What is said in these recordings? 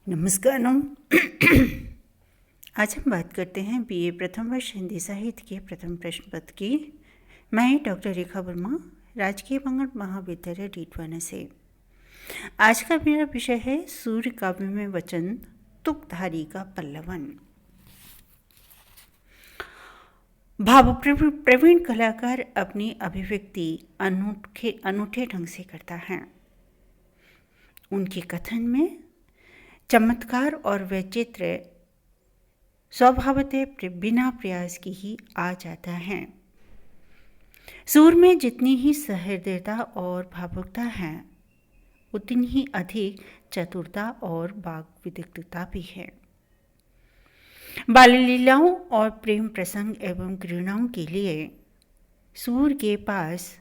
नमस्कार। आज हम बात करते हैं बीए प्रथम वर्ष हिंदी साहित्य के प्रथम प्रश्न पत्र की। मैं डॉक्टर रेखा वर्मा, राजकीय मंगल महाविद्यालय डीडवाना से। आज का मेरा विषय है सूर्य काव्य में वचन तुकधारी का पल्लवन। भावप्रवीण कलाकार अपनी अभिव्यक्ति अनूठे ढंग से करता है। उनके कथन में चमत्कार और वैचित्र्य स्वभावतः बिना प्रयास के ही आ जाता है। सुर में जितनी ही सहृदयता और भावुकता है, उतनी ही अधिक चतुरता और वाक विदग्धता भी है। बाल लीलाओं और प्रेम प्रसंग एवं घृणाओं के लिए सुर के पास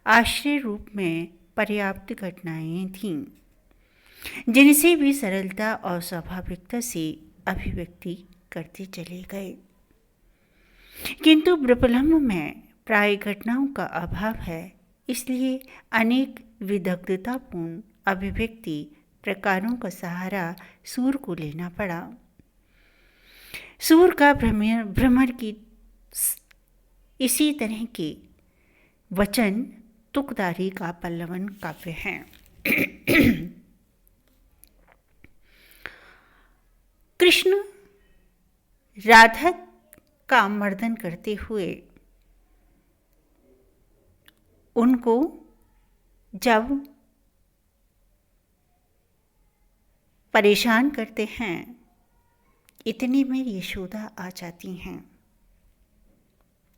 आश्रय रूप में पर्याप्त घटनाएं थीं, जिनसे भी सरलता और स्वाभाविकता से अभिव्यक्ति करते चले गए। किंतु प्रबलम में प्राय घटनाओं का अभाव है, इसलिए अनेक विदग्धतापूर्ण अभिव्यक्ति प्रकारों का सहारा सुर को लेना पड़ा। सुर का भ्रमर की इसी तरह के वचन तुकधारी का पल्लवन काव्य है। कृष्ण राधा का मर्दन करते हुए उनको जब परेशान करते हैं, इतने में यशोदा आ जाती हैं।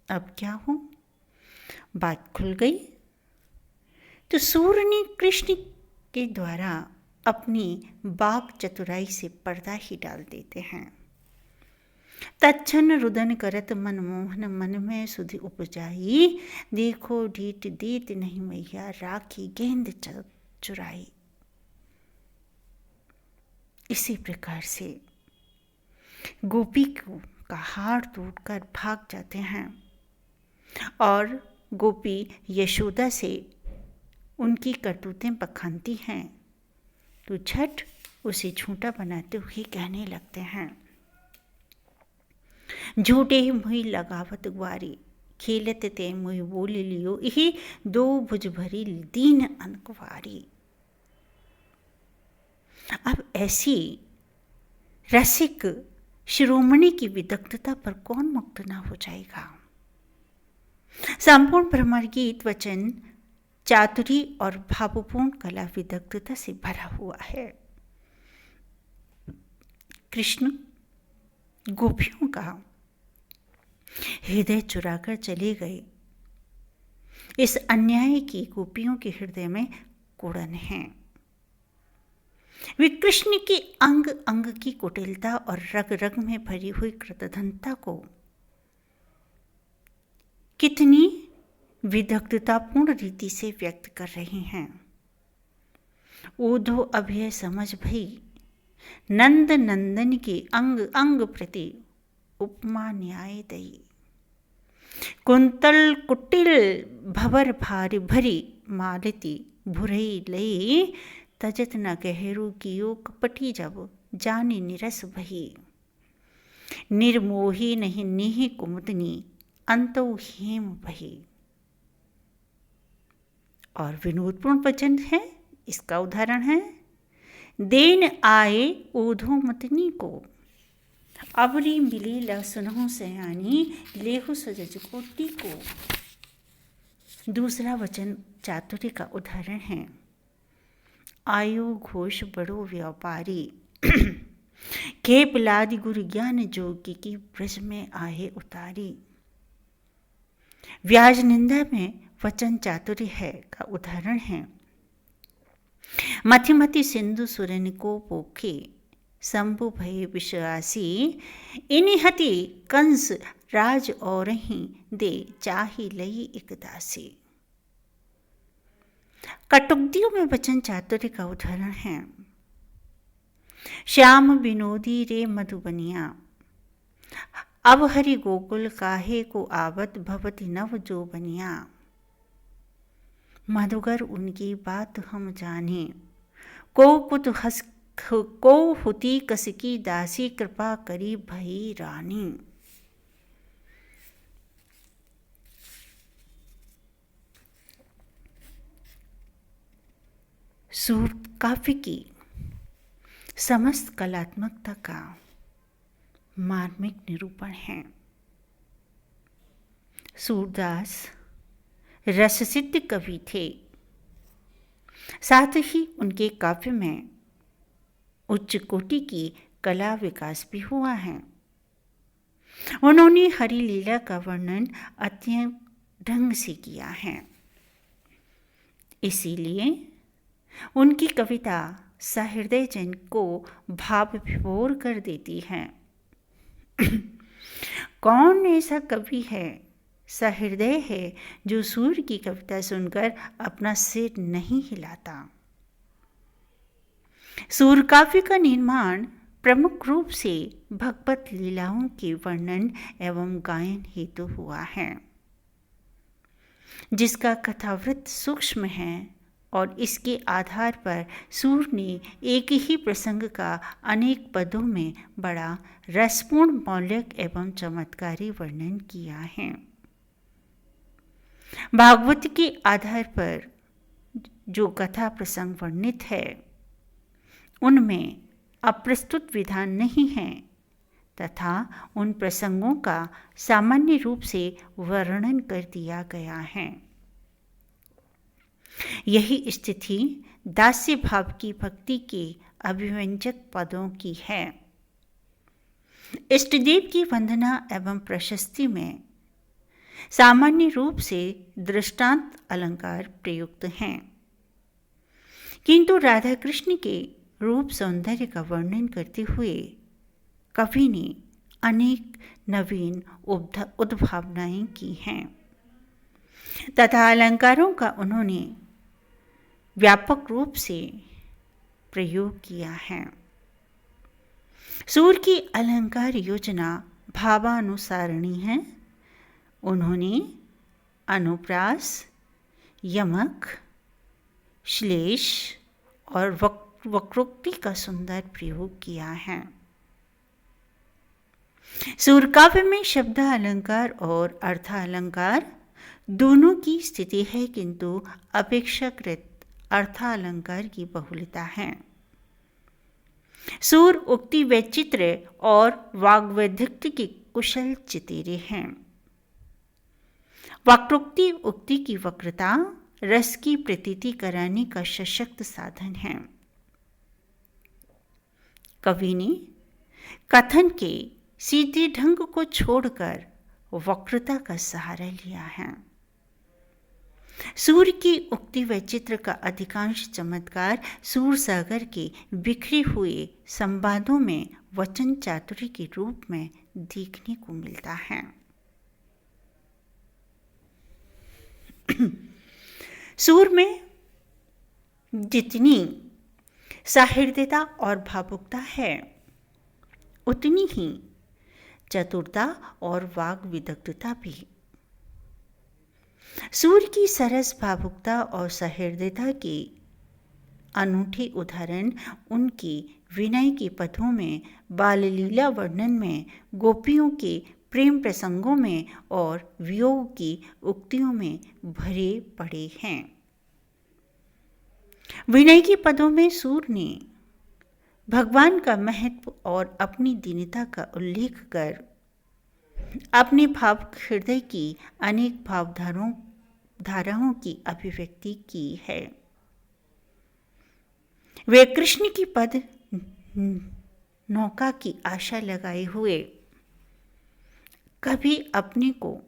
अब क्या हो, बात खुल गई। तो सूर्य ने कृष्ण के द्वारा अपनी वाक चतुराई से पर्दा ही डाल देते हैं। तत्क्षण रुदन करत मनमोहन मन में सुधि उपजाई, देखो ढीठ दीत नहीं मैया राखी गेंद चुराई। इसी प्रकार से गोपी का हाड़ टूटकर भाग जाते हैं और गोपी यशोदा से उनकी करतूतें बखानती हैं, तो झट उसे झूठा बनाते हुए कहने लगते हैं, झूठे मुही लगावत ग्वारी, खेलत ते मुही बोल लियो, यही दो भुज भरी दीन अनकवारी। अब ऐसी रसिक शिरोमणि की विदग्धता पर कौन मुक्त ना हो जाएगा। संपूर्ण भ्रमर गीत वचन चातुरी और भावपूर्ण कला विदग्धता से भरा हुआ है। कृष्ण गोपियों का हृदय चुराकर चले गए। इस अन्याय की गोपियों के हृदय में कुड़न है। वे कृष्ण की अंग अंग की कुटिलता और रग रग में भरी हुई कृतघ्नता को कितनी विदग्धतापूर्ण रीति से व्यक्त कर रही हैं। ओधो अभय समझ भई, नंद नंदन के अंग अंग प्रति उपमा न्याय दई। कुंतल कुटिल भवर भारी भरी, मालती भुरई लई, तजत न गहरू कियो कपटी जब जाने निरस भई। निर्मोही नहीं निहि कुमुदनी, अंतो हेम भई। और विनोदपूर्ण वचन है, इसका उदाहरण है, देन आए ओधो मतनी को, अबरी मिली लसुनहु सयानी, लेहु सजज कोटि को। दूसरा वचन चातुर्य का उदाहरण है, आयु घोष बड़ो व्यापारी, खेप लादि गुरु ज्ञान जोगी की ब्रज में आहे उतारी। व्याज निंदा में वचन चातुर्य है का उदाहरण है, मथि मथि सिंधु सुरन को पोखे, शंभु भय विश्वासी, इनिहति कंस राज और ही दे चाही लई एक दासी। कटुक्तियों में वचन चातुर्य का उदाहरण है, श्याम विनोदी रे मधुबनिया, अब हरि गोकुल काहे को आवत भवति नव जो बनिया। मधुकर उनकी बात हम जाने, को कुत हंस को हुती कसकी दासी कृपा करी भई रानी। सूर काव्य की समस्त कलात्मकता का मार्मिक निरूपण है। सूरदास रससिद्ध कवि थे, साथ ही उनके काव्य में उच्च कोटि की कला विकास भी हुआ है। उन्होंने हरि लीला का वर्णन अत्यंत ढंग से किया है, इसीलिए उनकी कविता सहृदय जन को भाव विभोर कर देती है। कौन ऐसा कवि है, सहृदय है, जो सूर की कविता सुनकर अपना सिर नहीं हिलाता। सूर काव्य का निर्माण प्रमुख रूप से भगवत लीलाओं के वर्णन एवं गायन हेतु हुआ है, जिसका कथावृत्त सूक्ष्म है और इसके आधार पर सूर ने एक ही प्रसंग का अनेक पदों में बड़ा रसपूर्ण, मौलिक एवं चमत्कारी वर्णन किया है। भागवत के आधार पर जो कथा प्रसंग वर्णित है, उनमें अप्रस्तुत विधान नहीं है तथा उन प्रसंगों का सामान्य रूप से वर्णन कर दिया गया है। यही स्थिति दास्य भाव की भक्ति के अभिव्यंजक पदों की है। इष्टदेव की वंदना एवं प्रशस्ति में सामान्य रूप से दृष्टांत अलंकार प्रयुक्त हैं, किंतु राधा कृष्ण के रूप सौंदर्य का वर्णन करते हुए कवि ने अनेक नवीन उद्भावनाएं की हैं तथा अलंकारों का उन्होंने व्यापक रूप से प्रयोग किया है। सूर की अलंकार योजना भावानुसारणी है। उन्होंने अनुप्रास, यमक, श्लेष और वक्रोक्ति का सुंदर प्रयोग किया है। सूर काव्य में शब्द अलंकार और अर्थ अलंकार दोनों की स्थिति है, किंतु अपेक्षाकृत अर्थ अलंकार की बहुलता है। सूर उक्ति वैचित्र्य और वाग्वैधक्ति के कुशल चितेरे हैं। वक्रोक्ति उक्ति की वक्रता रस की प्रतीति कराने का सशक्त साधन है। कवि ने कथन के सीधे ढंग को छोड़कर वक्रता का सहारा लिया है। सूर की उक्ति वैचित्र का अधिकांश चमत्कार सूर सागर के बिखरे हुए संवादों में वचन चातुर्य के रूप में देखने को मिलता है। सूर में जितनी सहृदयता और भावुकता है, उतनी ही चतुरता और वाग विदग्धता भी। सूर की सरस भावुकता और सहृदयता के अनूठे उदाहरण उनकी विनय के पदों में, बाल लीला वर्णन में, गोपियों के प्रेम प्रसंगों में और वियोग की उक्तियों में भरे पड़े हैं। विनय के पदों में सूर ने भगवान का महत्व और अपनी दीनता का उल्लेख कर अपने भावुक हृदय की अनेक धाराओं की अभिव्यक्ति की है। वे कृष्ण की पद नौका की आशा लगाए हुए कभी अपने को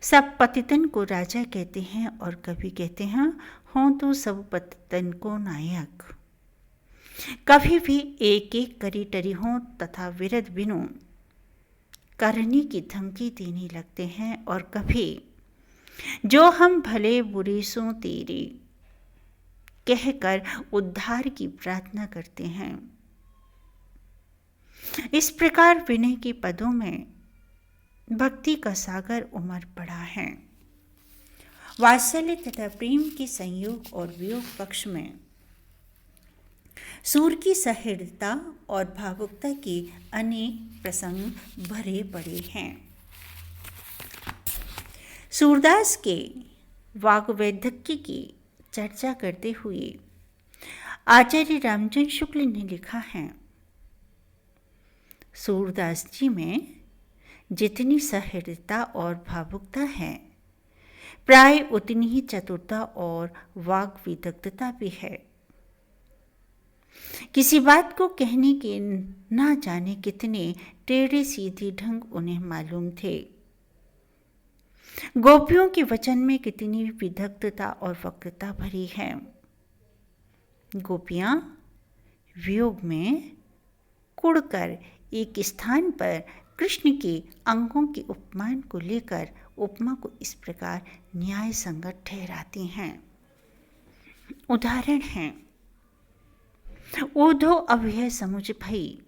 सब पतितन को राजा कहते हैं और कभी कहते हैं हों तो सब पतितन को नायक। कभी भी एक एक करी टरी हों तथा विरध बिनु करने की धमकी देने लगते हैं, और कभी जो हम भले बुरे सो तेरे कहकर उद्धार की प्रार्थना करते हैं। इस प्रकार विनय के पदों में भक्ति का सागर उमड़ पड़ा है। वात्सल्य तथा प्रेम के संयोग और वियोग पक्ष में सूर की सहृदयता और भावुकता के अनेक प्रसंग भरे पड़े हैं। सूरदास के वाग्वैधक्य की चर्चा करते हुए आचार्य रामचंद्र शुक्ल ने लिखा है, सूरदास जी में जितनी सहृदयता और भावुकता है, प्राय उतनी ही चतुरता और वाग विदग्धता भी है। किसी बात को कहने के ना जाने कितने टेढ़े सीधे ढंग उन्हें मालूम थे। गोपियों के वचन में कितनी विदग्धता और वक्रता भरी है। गोपियां वियोग में कुढ़कर एक स्थान पर कृष्ण के अंगों के उपमान को लेकर उपमा को इस प्रकार न्याय संगत ठहराती हैं। उदाहरण है, ओधो अभय समुझ भई,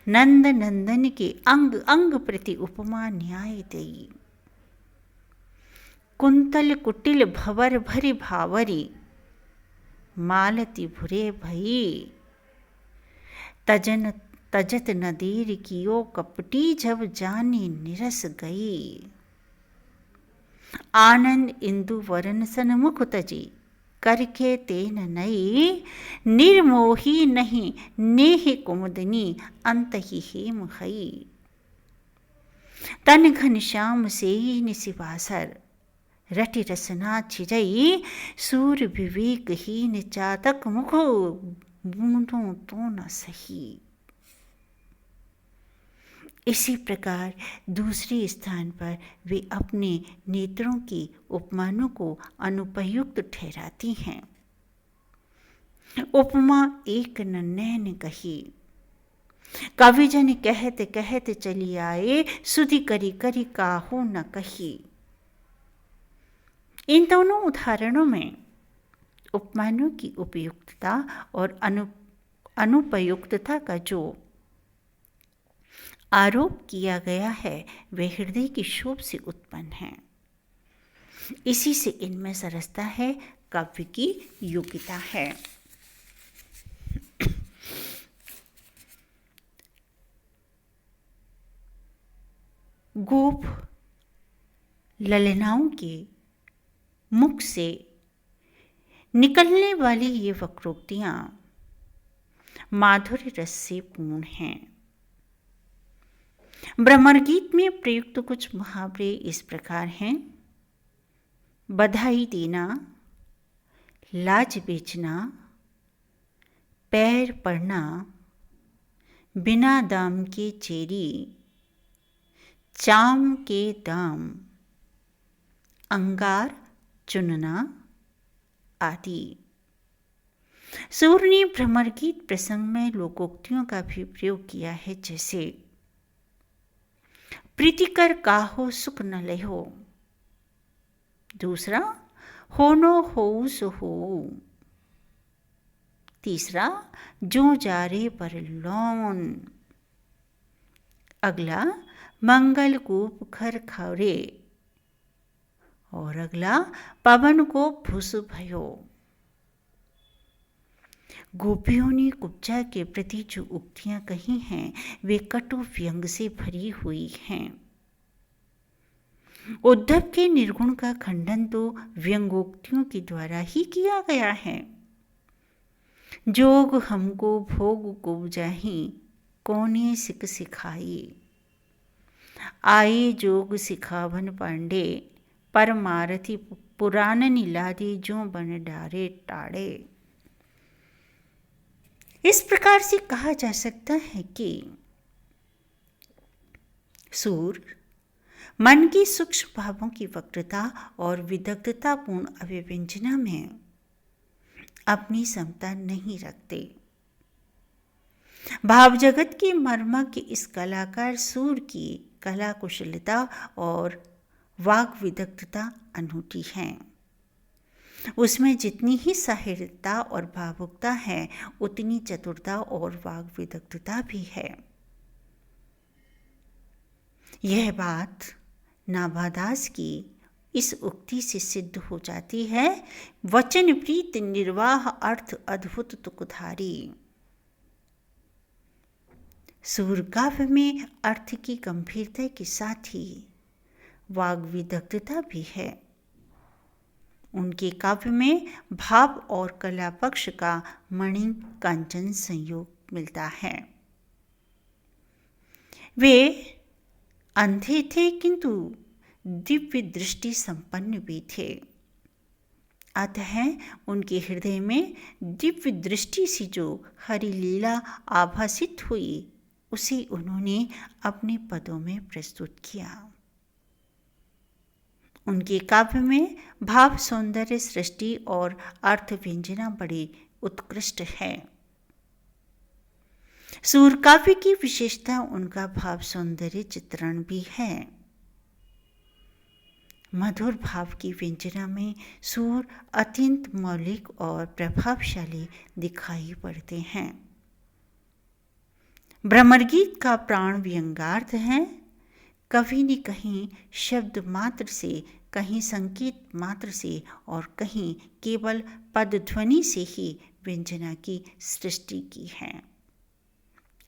नंद नंदन के अंग अंग प्रति उपमा न्याय देई। कुंतल कुटिल भवर भरि भावरी, मालती भुरे भई। तजत नदीर कियो कपटी, जब जाने निरस गई। आनंद इंदु वरन सन्मुख तजी, करके तेन नई। निर्मोही नहीं नेह कुमुदनी, अंतहि हेम हई। तन घन श्याम से निसिवासर, रटि रसना छिजई। सूर विवेकहीन चातक मुख, बूंदों तो न सही। इसी प्रकार दूसरे स्थान पर वे अपने नेत्रों की उपमानों को अनुपयुक्त ठहराती हैं। उपमा एक न नैन कही, कविजन कहत कहत चली आए। सुधि करी करी काहू न कही। इन दोनों उदाहरणों में उपमानों की उपयुक्तता और अनुपयुक्तता का जो आरोप किया गया है, वे हृदय की क्षोभ से उत्पन्न है। इसी से इनमें सरसता है, काव्य की योग्यता है। गोप ललनाओं के मुख से निकलने वाली ये वक्रोक्तियां माधुर्य रस से पूर्ण हैं। भ्रमर गीत में प्रयुक्त कुछ मुहावरे इस प्रकार हैं: बधाई देना, लाज बेचना, पैर पड़ना, बिना दाम के चेरी, चाम के दाम, अंगार चुनना आदि। सूर ने भ्रमर गीत प्रसंग में लोकोक्तियों का भी प्रयोग किया है, जैसे प्रीतिकर काहो सुख न लेहो। दूसरा, होनो होऊ सो होऊ। तीसरा, जो जारे पर लौन। अगला, मंगल कूप खर खरे। और अगला, पवन को भुस भयो। गोपियों ने कुब्जा के प्रति जो उक्तियां कही हैं, वे कटु व्यंग से भरी हुई हैं। उद्धव के निर्गुण का खंडन तो व्यंगोक्तियों के द्वारा ही किया गया है। जोग हमको भोग को जाही, कौने सिख सिखाई। आए जोग सिखावन पांडे, परमारथी पुराण नीलादि जो बन डारे टाड़े। इस प्रकार से कहा जा सकता है कि सूर मन की सूक्ष्म भावों की वक्रता और विदग्धतापूर्ण अभिव्यंजना में अपनी समता नहीं रखते। भाव जगत के मर्म के इस कलाकार सूर की कला कुशलता और वाग विदग्धता अनूठी है। उसमें जितनी ही सहृदयता और भावुकता है, उतनी चतुरता और वाग विदग्धता भी है। यह बात नाभादास की इस उक्ति से सिद्ध हो जाती है, वचन प्रीत निर्वाह अर्थ अद्भुत तुकधारी। सूर काव्य में अर्थ की गंभीरता के साथ ही वाग विदग्धता भी है। उनके काव्य में भाव और कला पक्ष का मणि कांचन संयोग मिलता है। वे अंधे थे किंतु दिव्य दृष्टि संपन्न भी थे। अतः उनके हृदय में दिव्य दृष्टि से जो हरिलीला आभासित हुई, उसे उन्होंने अपने पदों में प्रस्तुत किया। उनके काव्य में भाव, सौंदर्य, सृष्टि और अर्थ व्यंजना बड़ी उत्कृष्ट है। सूर काव्य की विशेषता उनका भाव सौंदर्य चित्रण भी है। मधुर भाव की व्यंजना में सूर अत्यंत मौलिक और प्रभावशाली दिखाई पड़ते हैं। भ्रमर गीत का प्राण व्यंगार्थ है। कभी न कहीं शब्द मात्र से, कहीं संकेत मात्र से और कहीं केवल पद ध्वनि से ही व्यंजना की सृष्टि की है।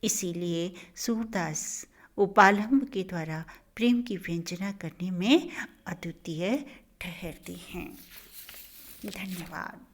इसीलिए सूरदास उपालंब के द्वारा प्रेम की व्यंजना करने में अद्वितीय ठहरती हैं। धन्यवाद।